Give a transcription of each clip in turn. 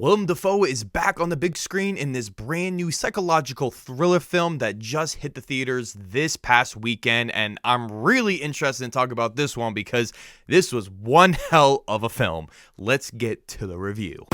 Willem Dafoe is back on the big screen in this brand new psychological thriller film that just hit the theaters this past weekend, and I'm really interested in talking about this one because this was one hell of a film. Let's get to the review.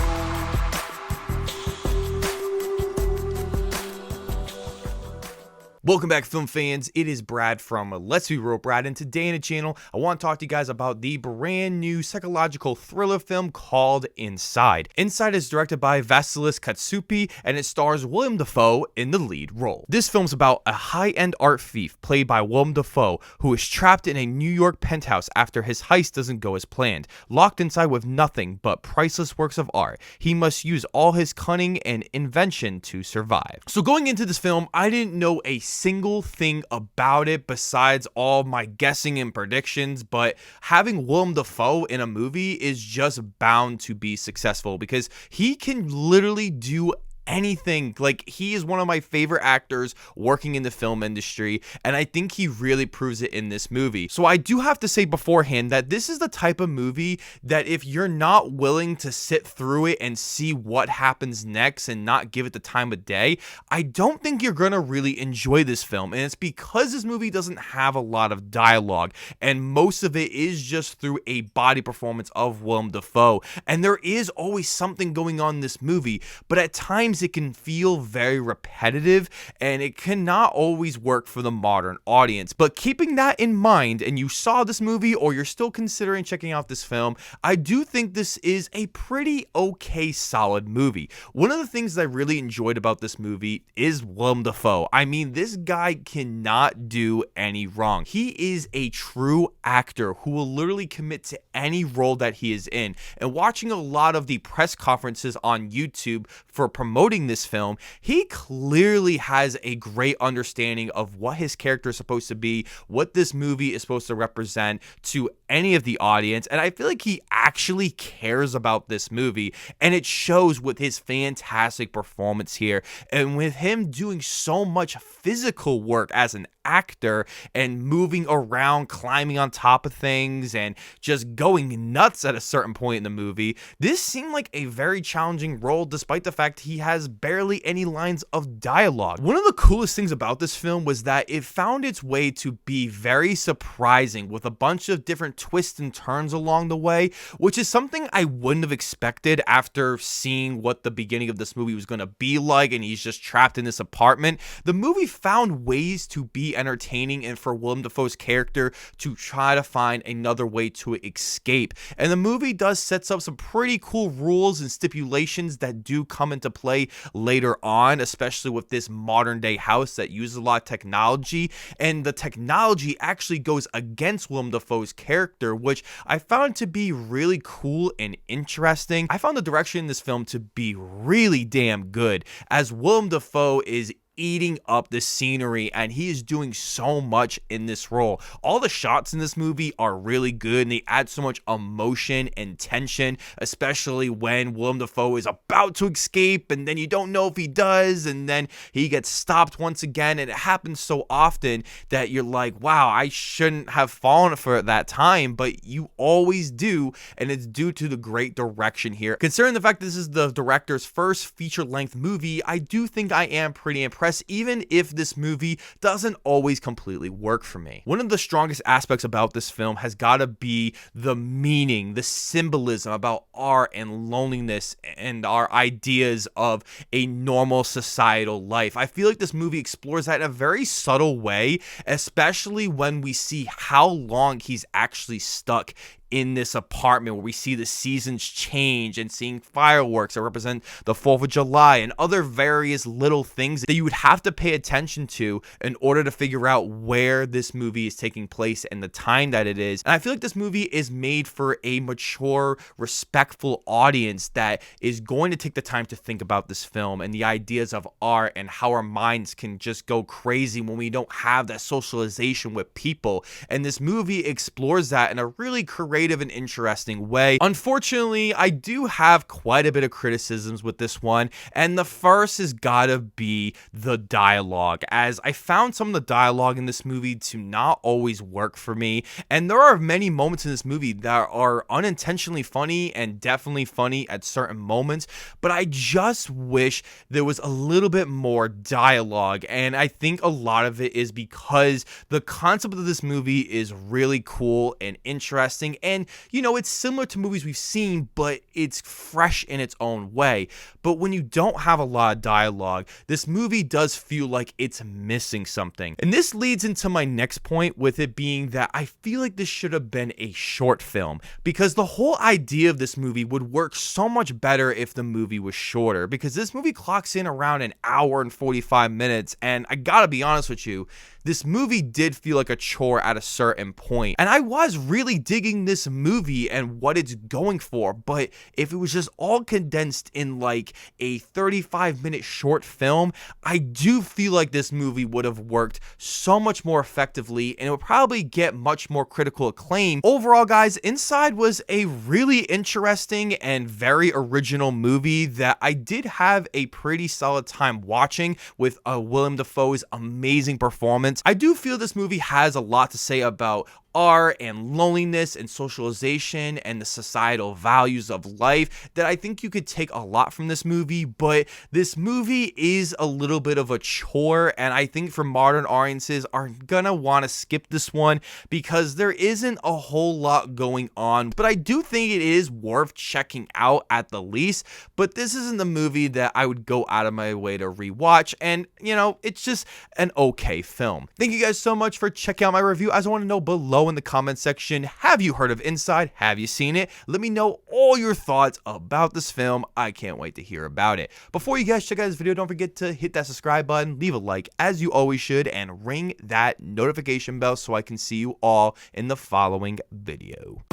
Welcome back, film fans. It is Brad from Let's Be Real Brad, and today in the channel, I want to talk to you guys about the brand new psychological thriller film called Inside. Inside is directed by Vasilis, Katsoupis, and it stars Willem Dafoe in the lead role. This film's about a high-end art thief played by Willem Dafoe who is trapped in a New York penthouse after his heist doesn't go as planned. Locked inside with nothing but priceless works of art, he must use all his cunning and invention to survive. So going into this film, I didn't know a single thing about it besides all my guessing and predictions, but having Willem Dafoe in a movie is just bound to be successful because he can literally do anything. Like, he is one of my favorite actors working in the film industry, and I think he really proves it in this movie. So I do have to say beforehand that this is the type of movie that if you're not willing to sit through it and see what happens next and not give it the time of day, I don't think you're gonna really enjoy this film. And it's because this movie doesn't have a lot of dialogue, and most of it is just through a body performance of Willem Dafoe. And there is always something going on in this movie, but at times it can feel very repetitive, and it cannot always work for the modern audience. But keeping that in mind, and you saw this movie or you're still considering checking out this film, I do think this is a pretty okay, solid movie. One of the things that I really enjoyed about this movie is Willem Dafoe. I mean, this guy cannot do any wrong. He is a true actor who will literally commit to any role that he is in. And watching a lot of the press conferences on YouTube for promoting this film, he clearly has a great understanding of what his character is supposed to be, what this movie is supposed to represent to any of the audience, and I feel like he actually cares about this movie, and it shows with his fantastic performance here, and with him doing so much physical work as an actor and moving around, climbing on top of things, and just going nuts at a certain point in the movie. This seemed like a very challenging role despite the fact he has barely any lines of dialogue. One of the coolest things about this film was that it found its way to be very surprising with a bunch of different twists and turns along the way, which is something I wouldn't have expected after seeing what the beginning of this movie was going to be like, and he's just trapped in this apartment. The movie found ways to be entertaining and for Willem Dafoe's character to try to find another way to escape. And the movie does sets up some pretty cool rules and stipulations that do come into play later on, especially with this modern day house that uses a lot of technology, and the technology actually goes against Willem Dafoe's character, which I found to be really cool and interesting. I found the direction in this film to be really damn good, as Willem Dafoe is eating up the scenery, and he is doing so much in this role. All the shots in this movie are really good, and they add so much emotion and tension, especially when Willem Dafoe is about to escape, and then you don't know if he does, and then he gets stopped once again, and it happens so often that you're like, wow, I shouldn't have fallen for it that time, but you always do, and it's due to the great direction here. Considering the fact that this is the director's first feature-length movie, I do think I am pretty impressed, even if this movie doesn't always completely work for me. One of the strongest aspects about this film has got to be the meaning, the symbolism about art and loneliness and our ideas of a normal societal life. I feel like this movie explores that in a very subtle way, especially when we see how long he's actually stuck in this apartment, where we see the seasons change and seeing fireworks that represent the 4th of July and other various little things that you would have to pay attention to in order to figure out where this movie is taking place and the time that it is. And I feel like this movie is made for a mature, respectful audience that is going to take the time to think about this film and the ideas of art and how our minds can just go crazy when we don't have that socialization with people. And this movie explores that in a really creative creative and interesting way. Unfortunately, I do have quite a bit of criticisms with this one, and the first has gotta be the dialogue, as I found some of the dialogue in this movie to not always work for me, and there are many moments in this movie that are unintentionally funny and definitely funny at certain moments, but I just wish there was a little bit more dialogue, and I think a lot of it is because the concept of this movie is really cool and interesting, and you know, it's similar to movies we've seen, but it's fresh in its own way. But when you don't have a lot of dialogue, this movie does feel like it's missing something. And this leads into my next point, with it being that I feel like this should have been a short film, because the whole idea of this movie would work so much better if the movie was shorter, because this movie clocks in around an hour and 45 minutes, and I gotta be honest with you, this movie did feel like a chore at a certain point, and I was really digging this movie and what it's going for, but if it was just all condensed in like a 35-minute short film, I do feel like this movie would have worked so much more effectively, and it would probably get much more critical acclaim. Overall, guys, Inside was a really interesting and very original movie that I did have a pretty solid time watching, with Willem Dafoe's amazing performance. I do feel this movie has a lot to say about art and loneliness and socialization and the societal values of life that I think you could take a lot from this movie, but this movie is a little bit of a chore, and I think for modern audiences are gonna want to skip this one because there isn't a whole lot going on, but I do think it is worth checking out at the least. But this isn't the movie that I would go out of my way to rewatch, and you know, it's just an okay film. Thank you guys so much for checking out my review. As I want to know below in the comment section, have you heard of Inside? Have you seen it? Let me know all your thoughts about this film. I can't wait to hear about it. Before you guys check out this video, don't forget to hit that subscribe button, leave a like as you always should, and ring that notification bell so I can see you all in the following video.